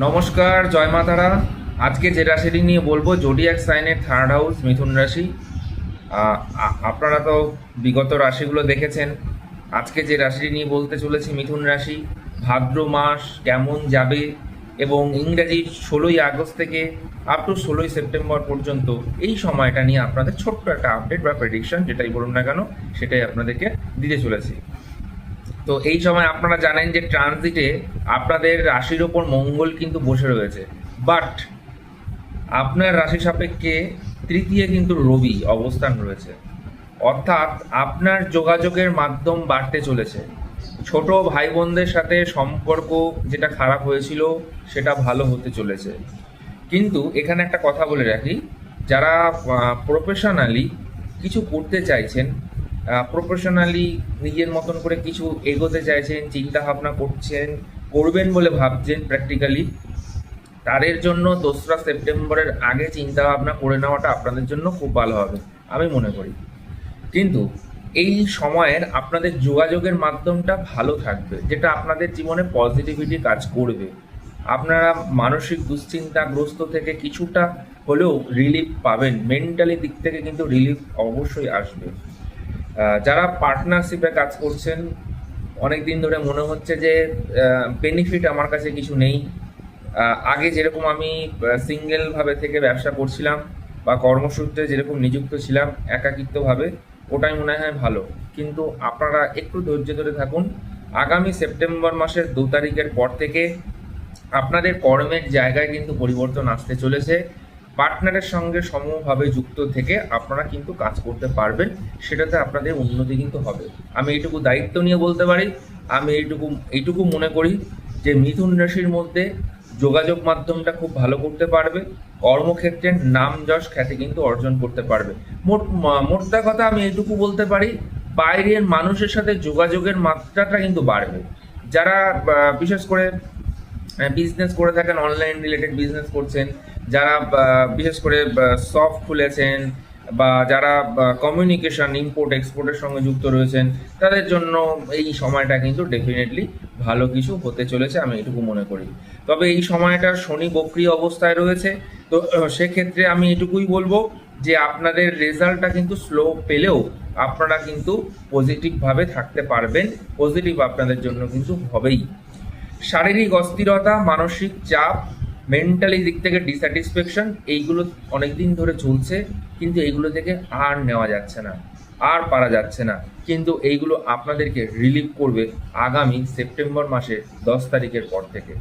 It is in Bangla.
নমস্কার, জয় মা তারা। আজকে যে রাশিটি নিয়ে বলবো, জোডিয়াক সাইনের থার্ড হাউস মিথুন রাশি। আপনারা তো বিগত রাশিগুলো দেখেছেন। আজকে যে রাশিটি নিয়ে বলতে চলেছি, মিথুন রাশি, ভাদ্র মাস কেমন যাবে এবং ইংরেজি 16ই আগস্ট থেকে আপ টু 16ই সেপ্টেম্বর পর্যন্ত এই সময়টা নিয়ে আপনাদের ছোট্ট একটা আপডেট বা প্রেডিকশন, যেটাই বলুন না কেন, সেটাই আপনাদেরকে দিতে চলেছি। তো এই সময় আপনারা জানেন যে ট্রানজিটে আপনাদের রাশির ওপর মঙ্গল কিন্তু বসে রয়েছে, বাট আপনার রাশি সাপেক্ষে তৃতীয় কিন্তু রবি অবস্থান রয়েছে। অর্থাৎ আপনার যোগাযোগের মাধ্যম বাড়তে চলেছে। ছোট ভাই বোনদের সাথে সম্পর্ক যেটা খারাপ হয়েছিল সেটা ভালো হতে চলেছে। কিন্তু এখানে একটা কথা বলে রাখি, যারা প্রফেশনালি কিছু করতে চাইছেন, প্রফেশনালি নিজের মতন করে কিছু এগোতে চাইছেন, চিন্তা ভাবনা করছেন, করবেন বলে ভাবছেন প্র্যাকটিক্যালি, তাদের জন্য 2রা সেপ্টেম্বরের আগে চিন্তা ভাবনা করে নেওয়াটা আপনাদের জন্য খুব ভালো হবে আমি মনে করি। কিন্তু এই সময়ের আপনাদের যোগাযোগের মাধ্যমটা ভালো থাকবে, যেটা আপনাদের জীবনে পজিটিভিটি কাজ করবে। আপনারা মানসিক দুশ্চিন্তাগ্রস্ত থেকে কিছুটা হলেও রিলিফ পাবেন, মেন্টালি দিক থেকে কিন্তু রিলিফ অবশ্যই আসবে। যারা পার্টনারশিপে কাজ করছেন, অনেক দিন ধরে মনে হচ্ছে যে বেনিফিট আমার কাছে কিছু নেই। আগে যেরকম আমি সিঙ্গেলভাবে থেকে ব্যবসা করছিলাম বা কর্মসূত্রে যেরকম নিযুক্ত ছিলাম একাকিত্বভাবে, ওটাই মনে হয় ভালো। কিন্তু আপনারা একটু ধৈর্য ধরে থাকুন। আগামী সেপ্টেম্বর মাসের 2 তারিখের পর থেকে আপনাদের কর্মের জায়গায় কিন্তু পরিবর্তন আসতে চলেছে। পার্টনারের সঙ্গে সমভাবে যুক্ত থেকে আপনারা কিন্তু কাজ করতে পারবেন, সেটাতে আপনাদের উন্নতি কিন্তু হবে। আমি এইটুকু দায়িত্ব নিয়ে বলতে পারি। আমি এইটুকু মনে করি যে মিথুন রাশির মধ্যে যোগাযোগ মাধ্যমটা খুব ভালো করতে পারবে, কর্মক্ষেত্রে নাম যশ খ্যাতি কিন্তু অর্জন করতে পারবে। মোদ্দা কথা আমি এইটুকু বলতে পারি, বাইরের মানুষের সাথে যোগাযোগের মাত্রাটা কিন্তু বাড়বে। যারা বিশেষ করে বিজনেস করে থাকেন, অনলাইন রিলেটেড বিজনেস করছেন, যারা বিশেষ করে শপ খুলেছেন, বা যারা কমিউনিকেশন ইম্পোর্ট এক্সপোর্টের সঙ্গে যুক্ত রয়েছেন, তাদের জন্য এই সময়টা কিন্তু ডেফিনেটলি ভালো কিছু হতে চলেছে আমি এটুকু মনে করি। তবে এই সময়টা শনি বক্রী অবস্থায় রয়েছে, তো সেক্ষেত্রে আমি এটুকুই বলবো যে আপনাদের রেজাল্টটা কিন্তু স্লো পেলেও আপনারা কিন্তু পজিটিভভাবে থাকতে পারবেন। পজিটিভ আপনাদের জন্য কিন্তু হবেই। শারীরিক অস্থিরতা, মানসিক চাপ, মেন্টালি দিক থেকে ডিস্যাটিসফ্যাকশন, এইগুলো অনেক দিন ধরে চলছে, কিন্তু এইগুলো থেকে আর নেওয়া যাচ্ছে না, আর পারা যাচ্ছে না। কিন্তু এইগুলো আপনাদেরকে রিলিভ করবে আগামী সেপ্টেম্বর মাসের 10 তারিখের পর থেকে।